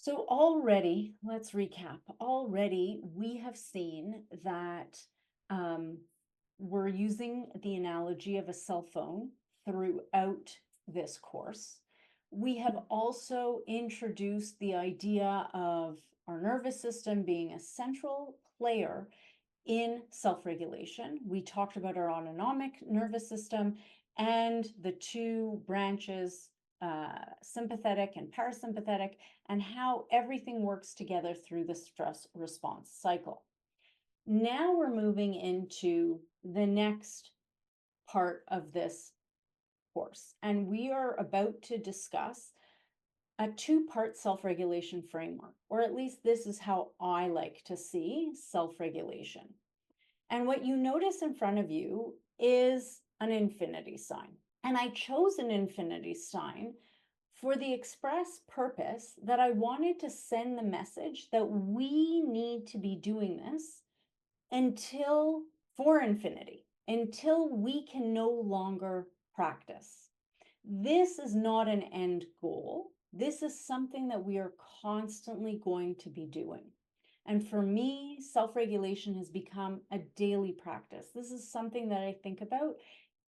So already, let's recap. Already, we have seen that um, we're using the analogy of a cell phone throughout this course. We have also introduced the idea of our nervous system being a central player in self-regulation. We talked about our autonomic nervous system and the two branches, sympathetic and parasympathetic, and how everything works together through the stress response cycle. Now we're moving into the next part of this course, and we are about to discuss a two-part self-regulation framework, or at least this is how I like to see self-regulation. And what you notice in front of you is an infinity sign. And I chose an infinity sign for the express purpose that I wanted to send the message that we need to be doing this until for infinity, until we can no longer practice. This is not an end goal. This is something that we are constantly going to be doing. And for me, self-regulation has become a daily practice. This is something that I think about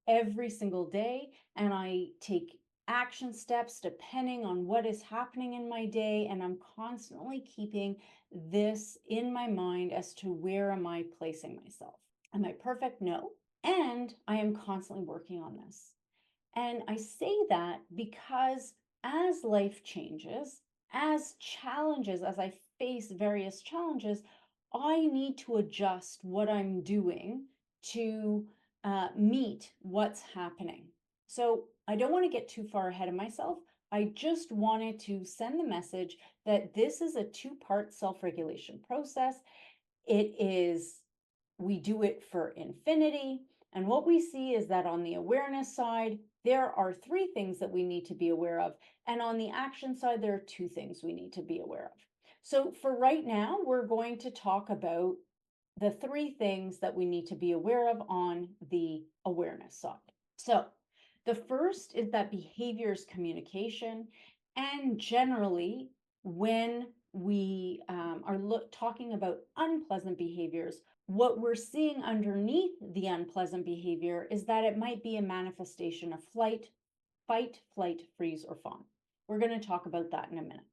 every single day, and I take action steps depending on what is happening in my day, and I'm constantly keeping this in my mind as to where am I placing myself. Am I perfect? No. And I am constantly working on this. And I say that because as life changes, as challenges, as I face various challenges, I need to adjust what I'm doing to meet what's happening. So I don't want to get too far ahead of myself. I just wanted to send the message that this is a two-part self-regulation process. It is, we do it for infinity. And what we see is that on the awareness side, there are three things that we need to be aware of. And on the action side, there are two things we need to be aware of. So for right now, we're going to talk about the three things that we need to be aware of on the awareness side. So the first is that behavior is communication. And generally, when we are talking about unpleasant behaviors, what we're seeing underneath the unpleasant behavior is that it might be a manifestation of fight, flight, freeze, or fawn. We're going to talk about that in a minute.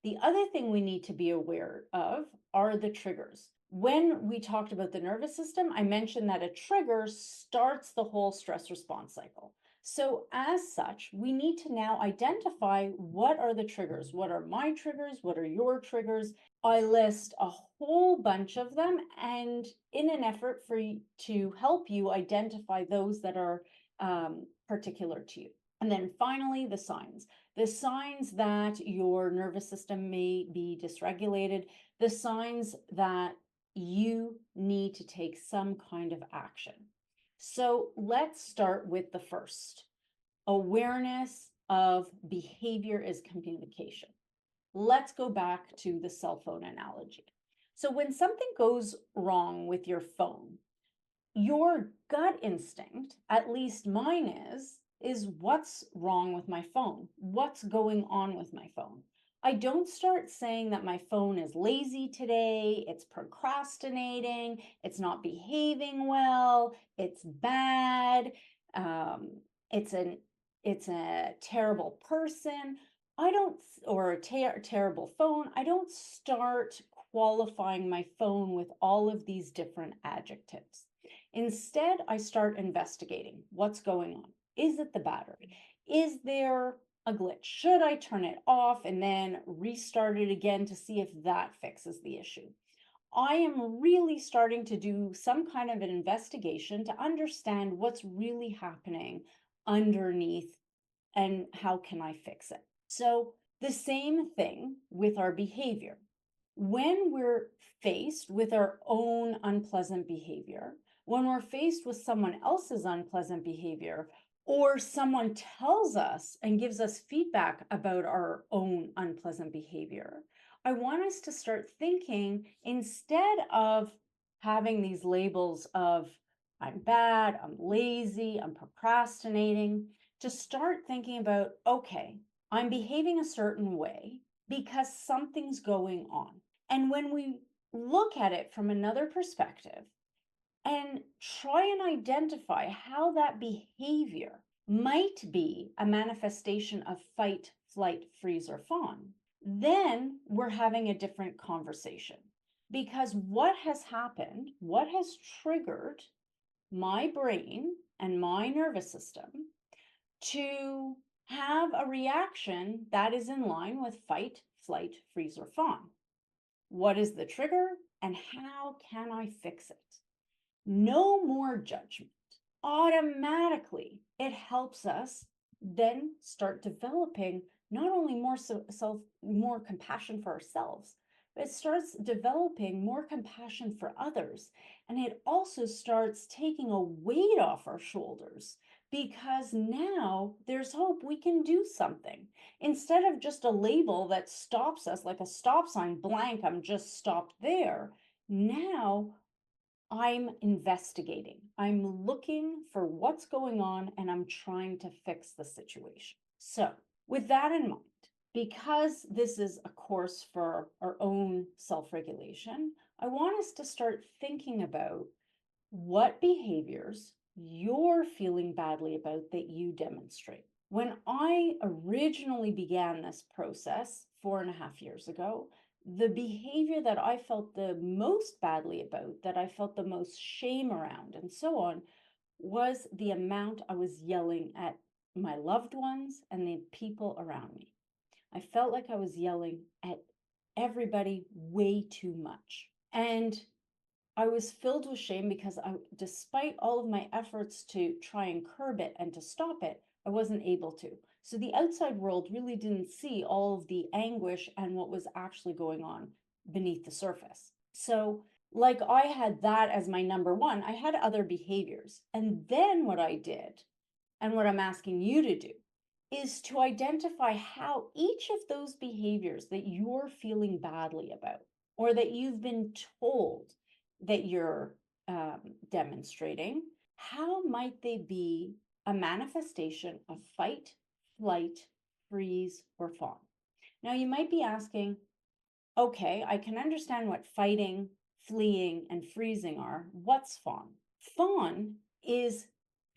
The other thing we need to be aware of are the triggers. When we talked about the nervous system, I mentioned that a trigger starts the whole stress response cycle. So as such, we need to now identify what are the triggers. What are my triggers? What are your triggers? I list a whole bunch of them, and in an effort for you to help you identify those that are particular to you. And then finally, the signs that your nervous system may be dysregulated, the signs that you need to take some kind of action. So let's start with the first. Awareness of behavior is communication. Let's go back to the cell phone analogy. So when something goes wrong with your phone, your gut instinct, at least mine is what's wrong with my phone? What's going on with my phone? I don't start saying that my phone is lazy today, it's procrastinating, it's not behaving well, it's bad, it's a terrible person. I don't, or a terrible phone. I don't start qualifying my phone with all of these different adjectives. Instead, I start investigating what's going on. Is it the battery? Is there a glitch? Should I turn it off and then restart it again to see if that fixes the issue? I am really starting to do some kind of an investigation to understand what's really happening underneath and how can I fix it. So the same thing with our behavior. When we're faced with our own unpleasant behavior, when we're faced with someone else's unpleasant behavior, or someone tells us and gives us feedback about our own unpleasant behavior, I want us to start thinking, instead of having these labels of I'm bad, I'm lazy, I'm procrastinating, to start thinking about, okay, I'm behaving a certain way. because something's going on. And when we look at it from another perspective and try and identify how that behavior might be a manifestation of fight, flight, freeze, or fawn, then we're having a different conversation. Because what has happened, what has triggered my brain and my nervous system to have a reaction that is in line with fight, flight, freeze, or fawn? What is the trigger and how can I fix it? No more judgment. Automatically, it helps us then start developing not only more compassion for ourselves, but it starts developing more compassion for others. And it also starts taking a weight off our shoulders because now there's hope we can do something. Instead of just a label that stops us like a stop sign, blank, I'm just stopped there. Now I'm investigating. I'm looking for what's going on and I'm trying to fix the situation. So, with that in mind, because this is a course for our own self-regulation, I want us to start thinking about what behaviors you're feeling badly about that you demonstrate. When I originally began this process 4.5 years ago, the behavior that I felt the most badly about, that I felt the most shame around, and so on, was the amount I was yelling at my loved ones and the people around me. I felt like I was yelling at everybody way too much. And I was filled with shame because despite all of my efforts to try and curb it and to stop it, I wasn't able to. So the outside world really didn't see all of the anguish and what was actually going on beneath the surface. So, like I had that as my number one, I had other behaviors. And then what I did, and what I'm asking you to do, is to identify how each of those behaviors that you're feeling badly about, or that you've been told that you're demonstrating, how might they be a manifestation of fight, flight, freeze, or fawn? Now, you might be asking, okay, I can understand what fighting, fleeing, and freezing are. What's fawn? Fawn is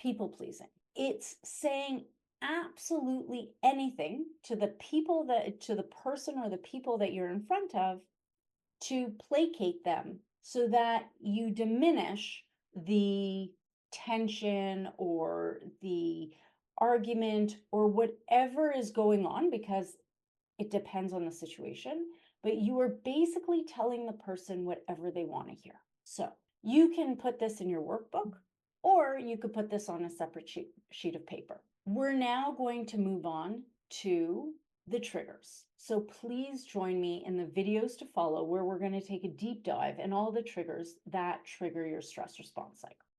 people pleasing. It's saying absolutely anything to the person or the people that you're in front of to placate them so that you diminish the tension or the argument or whatever is going on, because it depends on the situation, but you are basically telling the person whatever they want to hear. So you can put this in your workbook, or you could put this on a separate sheet of paper. We're now going to move on to the triggers. So please join me in the videos to follow, where we're going to take a deep dive in all the triggers that trigger your stress response cycle.